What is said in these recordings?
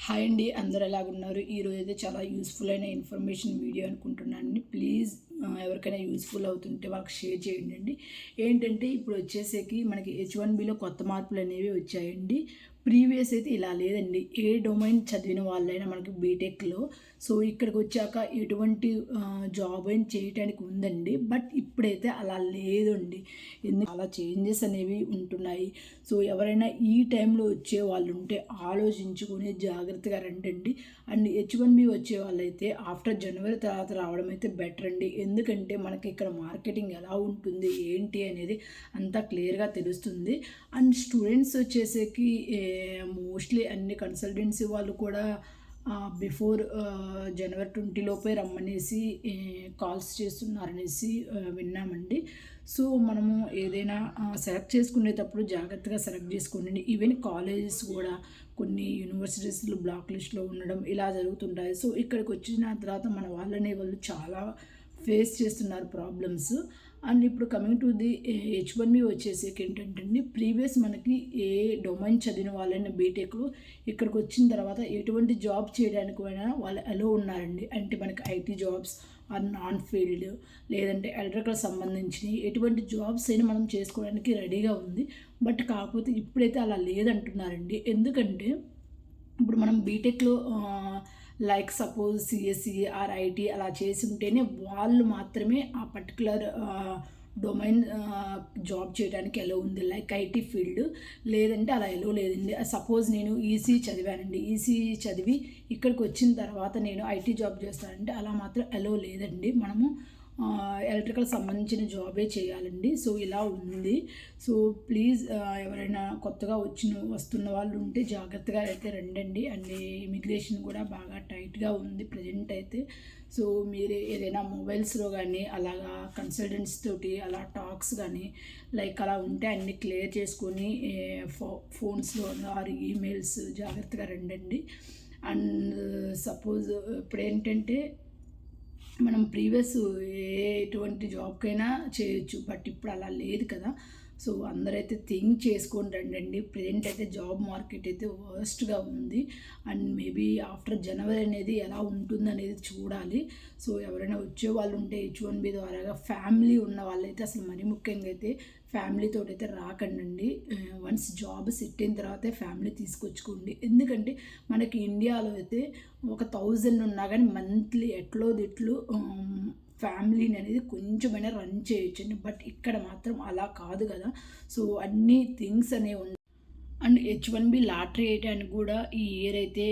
Hi అండి, అందరూ ఎలాగున్నారు? ఈరోజు అయితే చాలా యూస్ఫుల్ అయిన ఇన్ఫర్మేషన్ వీడియో అనుకుంటున్నానండి. ప్లీజ్ ఎవరికైనా యూస్ఫుల్ అవుతుంటే వాళ్ళకి షేర్ చేయండి అండి. ఏంటంటే ఇప్పుడు వచ్చేసేకి మనకి H1Bలో కొత్త మార్పులు అనేవి వచ్చాయండి. ప్రీవియస్ అయితే ఇలా లేదండి. ఏ డొమైన్ చదివిన వాళ్ళైనా మనకి బీటెక్లో సో ఇక్కడికి వచ్చాక ఎటువంటి జాబ్ అయినా చేయడానికి ఉందండి. బట్ ఇప్పుడైతే అలా లేదండి. ఎందుకు చాలా చేంజెస్ అనేవి ఉంటున్నాయి. సో ఎవరైనా ఈ టైంలో వచ్చే వాళ్ళు ఉంటే ఆలోచించుకొని జాగ్రత్తగా రండి. అండ్ H1B వచ్చే వాళ్ళైతే ఆఫ్టర్ జనవరి తర్వాత రావడం అయితే బెటర్ అండి. ఎందుకంటే మనకి ఇక్కడ మార్కెటింగ్ ఎలా ఉంటుంది ఏంటి అనేది అంతా క్లియర్గా తెలుస్తుంది. అండ్ స్టూడెంట్స్ వచ్చేసరికి మోస్ట్లీ అన్ని కన్సల్టెన్సీ వాళ్ళు కూడా బిఫోర్ జనవరి 20 లోపే రమ్మనేసి కాల్స్ చేస్తున్నారనేసి విన్నామండి. సో మనము ఏదైనా సెలెక్ట్ చేసుకునేటప్పుడు జాగ్రత్తగా సెలెక్ట్ చేసుకోండి. ఈవెన్ కాలేజెస్ కూడా కొన్ని యూనివర్సిటీస్లో బ్లాక్ లిస్ట్లో ఉండడం ఇలా జరుగుతుంటాయి. సో ఇక్కడికి వచ్చిన తర్వాత మన వాళ్ళు చాలా ఫేస్ చేస్తున్నారు ప్రాబ్లమ్స్. అండ్ ఇప్పుడు కమింగ్ టు ది H1B వచ్చేసేకి ఏంటంటే ప్రీవియస్ మనకి ఏ డొమైన్ చదివిన వాళ్ళైనా బీటెక్లో ఇక్కడికి వచ్చిన తర్వాత ఎటువంటి జాబ్ చేయడానికి అయినా వాళ్ళు అలో ఉన్నారండి. అంటే మనకి IT jobs or non field లేదంటే ఎలక్ట్రికల్ సంబంధించినవి ఎటువంటి జాబ్స్ అయినా మనం చేసుకోవడానికి రెడీగా ఉంది. బట్ కాకపోతే ఇప్పుడైతే అలా లేదంటున్నారండి. ఎందుకంటే ఇప్పుడు మనం బీటెక్లో like suppose CSC or IT అలా చేసి ఉంటేనే వాళ్ళు మాత్రమే ఆ పర్టికులర్ డొమైన్ జాబ్ చేయడానికి ఎలా ఉంది, లైక్ ఐటీ ఫీల్డ్. లేదంటే అలా ఎలా లేదండి. సపోజ్ నేను ఈసీ చదివానండి, ఈసీ చదివి ఇక్కడికి వచ్చిన తర్వాత నేను ఐటీ జాబ్ చేస్తానంటే అలా మాత్రం ఎలా లేదండి. మనము ఎలక్ట్రికల్ సంబంధించిన జాబే చేయాలండి. సో ఇలా ఉంది. సో ప్లీజ్ ఎవరైనా కొత్తగా వస్తున్న వాళ్ళు ఉంటే జాగ్రత్తగా అయితే రండి. అండ్ ఇమిగ్రేషన్ కూడా బాగా టైట్గా ఉంది ప్రజెంట్ అయితే. సో మీరు ఏదైనా మొబైల్స్లో కానీ అలాగా కన్సల్టెంట్స్ తోటి అలా టాక్స్ కానీ లైక్ అలా ఉంటే అన్నీ క్లియర్ చేసుకొని ఫోన్స్లో ఆర్ ఈమెయిల్స్ జాగ్రత్తగా రండి. అండ్ సపోజ్ ఇప్పుడు ఏంటంటే మనం ప్రీవియస్ ఎటువంటి జాబ్కైనా చేయొచ్చు. బట్ ఇప్పుడు అలా లేదు కదా. సో అందరైతే థింక్ చేసుకొని రండి. ప్రజెంట్ అయితే జాబ్ మార్కెట్ అయితే వర్స్ట్గా ఉంది. అండ్ మేబీ ఆఫ్టర్ జనవరి అనేది ఎలా ఉంటుంది అనేది చూడాలి. సో ఎవరైనా వచ్చే వాళ్ళు ఉంటే H1B ద్వారాగా ఫ్యామిలీ ఉన్న వాళ్ళైతే అసలు మరీ ముఖ్యంగా అయితే ఫ్యామిలీతో అయితే రాకండి. వన్స్ జాబ్ సెట్ అయిన తర్వాతే ఫ్యామిలీ తీసుకొచ్చుకోండి. ఎందుకంటే మనకి ఇండియాలో అయితే 1000 ఉన్నా కానీ మంత్లీ ఎట్లో ఫ్యామిలీని అనేది కొంచెమైనా రన్ చేయొచ్చండి. బట్ ఇక్కడ మాత్రం అలా కాదు కదా. సో అన్ని థింగ్స్ అనేవి ఉన్నాయి. అండ్ H1B లాటరీ వేయడానికి కూడా ఈ ఇయర్ అయితే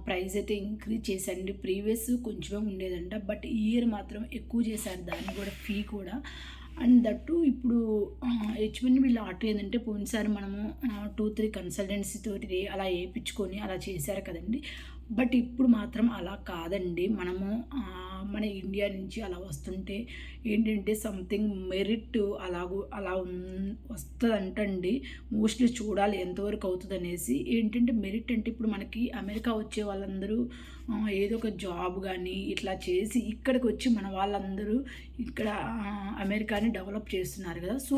ప్రైస్ అయితే ఇంక్రీజ్ చేశారండి. ప్రీవియస్ కొంచెమే ఉండేదంట, బట్ ఈ ఇయర్ మాత్రం ఎక్కువ చేశారు దాన్ని కూడా, ఫీ కూడా. అండ్ దట్టు ఇప్పుడు H1B లాటరీ ఏంటంటే పోయినసారి మనము 2-3 కన్సల్టెన్సీ తోటి అలా వేయించుకొని అలా చేశారు కదండి. బట్ ఇప్పుడు మాత్రం అలా కాదండి. మనము మన ఇండియా నుంచి అలా వస్తుంటే ఏంటంటే సంథింగ్ మెరిట్ అలా వస్తుందంటండి. మోస్ట్లీ చూడాలి ఎంతవరకు అవుతుంది అనేసి. ఏంటంటే మెరిట్ అంటే ఇప్పుడు మనకి అమెరికా వచ్చే వాళ్ళందరూ ఏదో ఒక జాబ్ కానీ ఇట్లా చేసి ఇక్కడికి వచ్చి మన వాళ్ళందరూ ఇక్కడ అమెరికాని డెవలప్ చేస్తున్నారు కదా. సో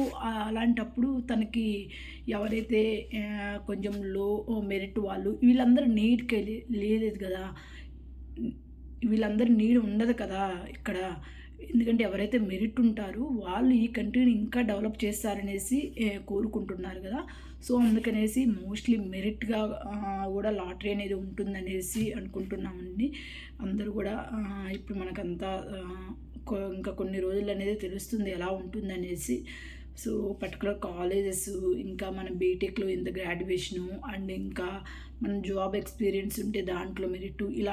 అలాంటప్పుడు తనకి ఎవరైతే కొంచెం లో మెరిట్ వాళ్ళు వీళ్ళందరూ నీడ్కి లేదు కదా, వీళ్ళందరూ నీడ్ ఉండదు కదా ఇక్కడ. ఎందుకంటే ఎవరైతే మెరిట్ ఉంటారో వాళ్ళు ఈ కంట్రీని ఇంకా డెవలప్ చేస్తారనేసి కోరుకుంటున్నారు కదా. సో అందుకనేసి మోస్ట్లీ మెరిట్గా కూడా లాటరీ అనేది ఉంటుందనేసి అనుకుంటున్నామండి. అందరూ కూడా ఇప్పుడు మనకంతా ఇంకా కొన్ని రోజులు అనేది తెలుస్తుంది ఎలా ఉంటుందనేసి. సో పర్టికులర్ కాలేజెస్ ఇంకా మన బీటెక్లో ఇంత గ్రాడ్యుయేషను అండ్ ఇంకా మన జాబ్ ఎక్స్పీరియన్స్ ఉంటే దాంట్లో మెరిట్ ఇలా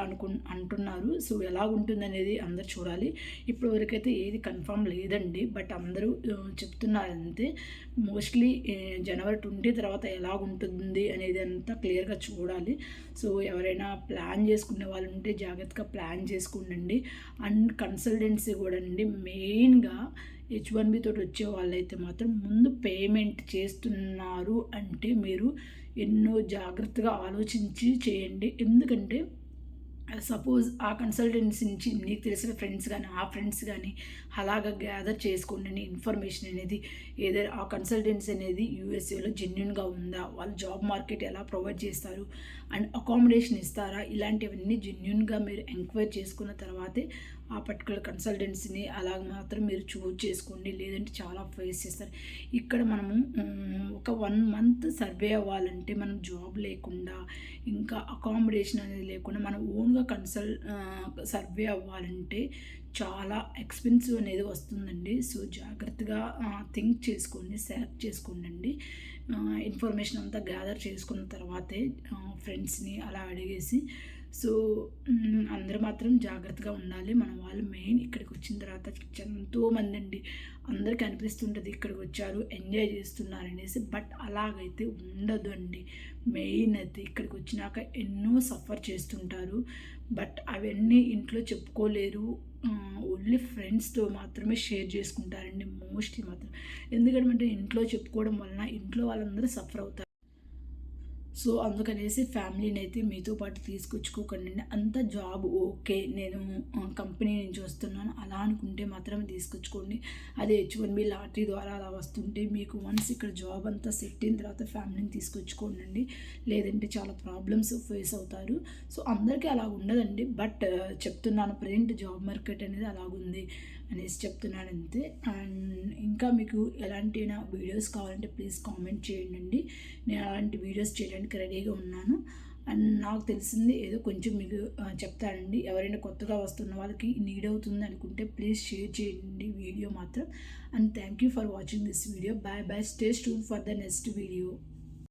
అంటున్నారు. సో ఎలా ఉంటుందనేది అందరు చూడాలి. ఇప్పుడు వరకైతే ఏది కన్ఫర్మ్ లేదండి, బట్ అందరూ చెప్తున్నారు అంతే. మోస్ట్లీ జనవరి 20 తర్వాత ఎలా ఉంటుంది అనేది అంతా క్లియర్గా చూడాలి. సో ఎవరైనా ప్లాన్ చేసుకునే వాళ్ళు ఉంటే జాగ్రత్తగా ప్లాన్ చేసుకోండి. అండ్ కన్సల్టెన్సీ కూడా అండి మెయిన్గా H1B తోటి వచ్చే వాళ్ళైతే మాత్రం ముందు పేమెంట్ చేస్తున్నారు అంటే మీరు ఎన్నో జాగ్రత్తగా ఆలోచించి చేయండి. ఎందుకంటే సపోజ్ ఆ కన్సల్టెన్సీ నుంచి నీకు తెలిసిన ఫ్రెండ్స్ కానీ ఆ ఫ్రెండ్స్ కానీ అలాగ గ్యాదర్ చేసుకోండి ఇన్ఫర్మేషన్ అనేది. ఏదైనా ఆ కన్సల్టెన్సీ అనేది యూఎస్ఏలో జెన్యున్గా ఉందా, వాళ్ళు జాబ్ మార్కెట్ ఎలా ప్రొవైడ్ చేస్తారు అండ్ అకామిడేషన్ ఇస్తారా, ఇలాంటివన్నీ జెన్యున్గా మీరు ఎంక్వైరీ చేసుకున్న తర్వాతే ఆ పర్టికులర్ కన్సల్టెన్సీని అలాగ మాత్రం మీరు చూజ్ చేసుకోండి. లేదంటే చాలా ఫేస్ చేస్తారు. ఇక్కడ మనము ఒక 1 మంత్ సర్వే అవ్వాలంటే మనం జాబ్ లేకుండా ఇంకా అకామిడేషన్ అనేది లేకుండా మనం ఓన్గా సర్వే అవ్వాలంటే చాలా ఎక్స్పెన్సివ్ అనేది వస్తుందండి. సో జాగ్రత్తగా థింక్ చేసుకోండి, సెలెక్ట్ చేసుకోండి. ఇన్ఫర్మేషన్ అంతా గ్యాదర్ చేసుకున్న తర్వాతే ఫ్రెండ్స్ని అలా అడిగేసి సో అందరూ మాత్రం జాగ్రత్తగా ఉండాలి. మన వాళ్ళు మెయిన్ ఇక్కడికి వచ్చిన తర్వాత ఎంతోమంది అండి అందరికీ అనిపిస్తుంటుంది ఇక్కడికి వచ్చారు ఎంజాయ్ చేస్తున్నారు అనేసి. బట్ అలాగైతే ఉండదు అండి. మెయిన్ అయితే ఇక్కడికి వచ్చినాక ఎన్నో సఫర్ చేస్తుంటారు. బట్ అవన్నీ ఇంట్లో చెప్పుకోలేరు. ఓన్లీ ఫ్రెండ్స్తో మాత్రమే షేర్ చేసుకుంటారండి మోస్ట్లీ మాత్రం. ఎందుకంటే ఇంట్లో చెప్పుకోవడం వలన ఇంట్లో వాళ్ళందరూ సఫర్ అవుతారు. సో అందుకనేసి ఫ్యామిలీని అయితే మీతో పాటు తీసుకొచ్చుకోకండి. అంత జాబ్ ఓకే, నేను కంపెనీ నుంచి వస్తున్నాను అలా అనుకుంటే మాత్రం తీసుకొచ్చుకోండి. అదే H1B లాటరీ ద్వారా అలా వస్తుంటే మీకు వన్స్ ఇక్కడ జాబ్ అంతా సెట్ అయిన తర్వాత ఫ్యామిలీని తీసుకొచ్చుకోండి. లేదంటే చాలా ప్రాబ్లమ్స్ ఫేస్ అవుతారు. సో అందరికీ అలా ఉండదండి. బట్ చెప్తున్నాను ప్రజెంట్ జాబ్ మార్కెట్ అనేది అలాగుంది అనేసి చెప్తున్నాను అంతే. అండ్ ఇంకా మీకు ఎలాంటి వీడియోస్ కావాలంటే ప్లీజ్ కామెంట్ చేయండి. నేను అలాంటి వీడియోస్ చేయడానికి రెడీగా ఉన్నాను. అండ్ నాకు తెలిసింది ఏదో కొంచెం మీకు చెప్తానండి. ఎవరైనా కొత్తగా వస్తున్న వాళ్ళకి నీడ్ అవుతుంది అనుకుంటే ప్లీజ్ షేర్ చేయండి వీడియో మాత్రం. And thank you for watching this video. Bye bye. Stay tuned for the next video.